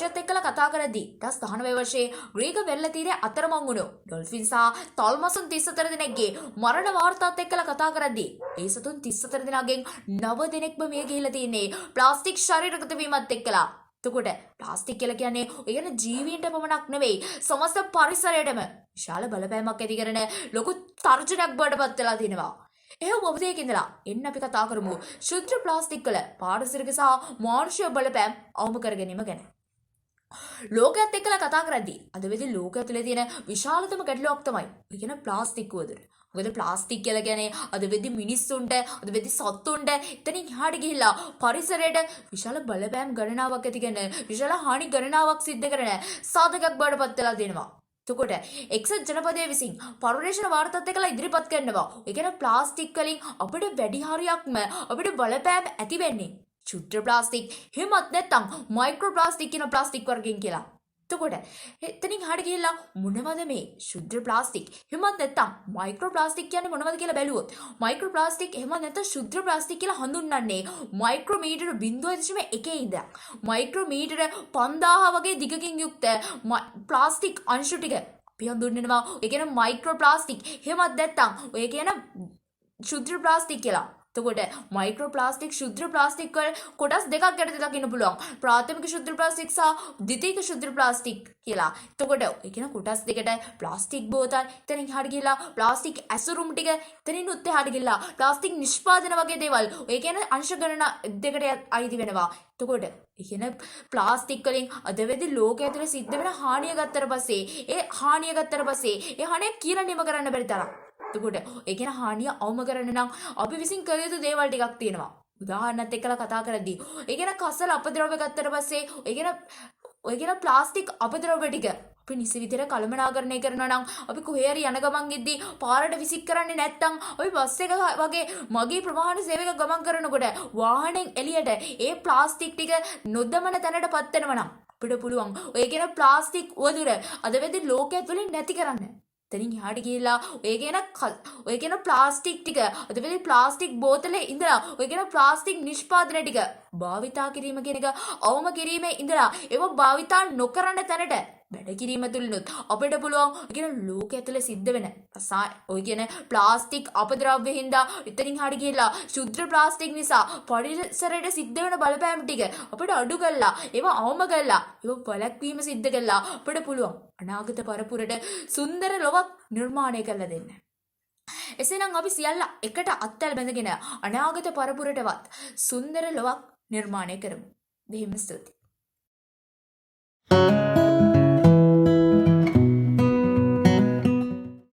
වර්ෂයත් එක්කලා කතා කරද්දී 2019 වර්ෂයේ ග්‍රීක වෙරළ තීරයේ අතරමං වුණු ඩොල්ෆින් සහ තොල්මසුන් 34 දෙනෙක්ගේ මරණ වාර්තාත් එක්කලා කතා කරද්දී ඒ සතුන් 34 දෙනාගෙන් 9 දෙනෙක්ම මිය ගිහිලා තියෙන්නේ ප්ලාස්ටික් ශරීරගත වීමත් එක්කලා. එතකොට ප්ලාස්ටික් කියලා කියන්නේ ඒ කියන්නේ ජීවීන්ට පමණක් නෙවෙයි සමස්ත පරිසරයටම විශාල බලපෑමක් ඇති කරන ලොකු තර්ජනයක් බවටපත් වෙලා තිනවා. එහෙනම් ඔබ දෙයක ඉඳලා එන්න අපි කතා කරමු ශුද්ධ ප්ලාස්ටික් වල පාරිසරික සහ මානුෂික බලපෑම් අවම කර ගැනීම ගැන. ලෝකයේත් එක්කලා කතා කරද්දී අද වෙදි ලෝකය තුළ තියෙන විශාලතම ගැටලුවක් තමයි ඒ කියන ප්ලාස්ටික් වලද. මොකද ප්ලාස්ටික් කියලා කියන්නේ අද වෙදි මිනිස්සුන්ට අද වෙදි සත්තුන්ට එතනින් එහාට ගිහිල්ලා පරිසරයට විශාල බලපෑම් ගණනාවක් ඇති කරන විශාල හානි ගණනාවක් සිද්ධ කරන සාධකයක් බවටපත් වෙලා තියෙනවා. එතකොට එක්සත් ජනපදයේ විසින් පරිවර්තන වාර්තාත් එක්කලා ඉදිරිපත් කරනවා. ඒ කියන්නේ ප්ලාස්ටික් වලින් අපිට වැඩි හරියක්ම අපිට බලපෑම් ඇති වෙන්නේ ශුද්ධ ප්ලාස්ටික් හිමත් නැත්නම් මයික්‍රෝ ප්ලාස්ටික් කියන ප්ලාස්ටික් වර්ගයෙන් කියලා. එතකොට එතනින් හරියට ගිහිල්ලා මොනවද මේ ශුද්ධ ප්ලාස්ටික් හිමත් නැත්නම් මයික්‍රෝ ප්ලාස්ටික් කියන්නේ මොනවද කියලා බැලුවොත් මයික්‍රෝ ප්ලාස්ටික් එහෙම නැත්නම් ශුද්ධ ප්ලාස්ටික් කියලා හඳුන්වන්නේ මයික්‍රෝමීටර 0.1 ඉඳන් මයික්‍රෝමීටර 5000 වගේ දිගකින් යුක්ත ප්ලාස්ටික් අංශු ටික අපි හඳුන්වනවා ඒ කියන්නේ මයික්‍රෝ ප්ලාස්ටික් එහෙමත් නැත්නම් ඔය කියන ශුද්ධ ප්ලාස්ටික් කියලා. එතකොට මයික්‍රෝ ප්ලාස්ටික් ශුද්ධ ප්ලාස්ටික් වල කොටස් දෙකක් යටතේ දකින්න පුළුවන්. ප්‍රාථමික ශුද්ධ ප්ලාස්ටික් සහ ද්විතීයික ශුද්ධ ප්ලාස්ටික් කියලා. එතකොට ඒ කියන කොටස් දෙකට ප්ලාස්ටික් බෝතල්, එතනින් එහාට ගිහලා ප්ලාස්ටික් ඇසුරුම් ටික, එතනින් උත් එහාට ගිහලා ප්ලාස්ටික් නිෂ්පාදන වගේ දේවල් ඔය කියන අංශ ගණන දෙකට අයිති වෙනවා. එතකොට ඒ කියන ප්ලාස්ටික් වලින් අද වෙදි ලෝකයේ තුල සිද්ධ වෙන හානිය ගත්තට පස්සේ ඒ හානිය කියලා නිම කරන්න බැරි තරම්. එතකොට ඒ කියන හානිය අවම කරන්න නම් අපි විසින් කළ යුතු දේවල් ටිකක් තියෙනවා. උදාහරණයක් එක්කලා කතා කරද්දී ඒ කියන කසල අපද්‍රව්‍ය ගත්තට පස්සේ ඒ කියන ප්ලාස්ටික් අපද්‍රව්‍ය ටික අපි නිසි විදිහට කළමනාකරණය කරනවා නම් අපි කොහේ හරි යන ගමන් ඉද්දී පාරට විසික් කරන්නේ නැත්නම් අපි බස් එක වගේ මගේ ප්‍රවාහන සේවක ගමන් කරනකොට වාහනෙන් එළියට ඒ ප්ලාස්ටික් ටික නොදමන තැනටපත් වෙනවා නම් අපිට පුළුවන් ඔය කියන ප්ලාස්ටික් වදුර අද වෙද්දී ලෝකයේ තුලින් නැති කරන්න. එතනින් එහාට ගිහිල්ලා ඔය කියන ප්ලාස්ටික් ටික අද වෙලේ ප්ලාස්ටික් බෝතලේ ඉඳලා ඔය කියන ප්ලාස්ටික් නිෂ්පාදන ටික භාවිතා කිරීම කියන එක අවම කිරීමේ ඉඳලා ඒව භාවිතා නොකරන තැනට වැඩ කිරීම තුලිනුත් අපිට පුළුවන් ඔය කියන ලෝකයේ ඇතුලේ සිද්ධ වෙන ඔය කියන ප්ලාස්ටික් අපද්‍රව්‍ය හින්දා එතනින් එහාට ගිහිල්ලා ශුද්ධ ප්ලාස්ටික් නිසා පරිසරයට සිද්ධ වෙන බලපෑම් ටික අපිට අඩු කරලා ඒව අවම කරලා ඒව වළක්වීම සිද්ධ කරලා අපිට පුළුවන් අනාගත පරපුරට සුන්දර ලොවක් නිර්මාණය කරලා දෙන්න. එසේනම් අපි සියල්ල එකට අත්වැල් බැඳගෙන අනාගත පරපුරටවත් සුන්දර ලොවක් නිර්මාණය කරමු. දෙහිම ස්තුතියි.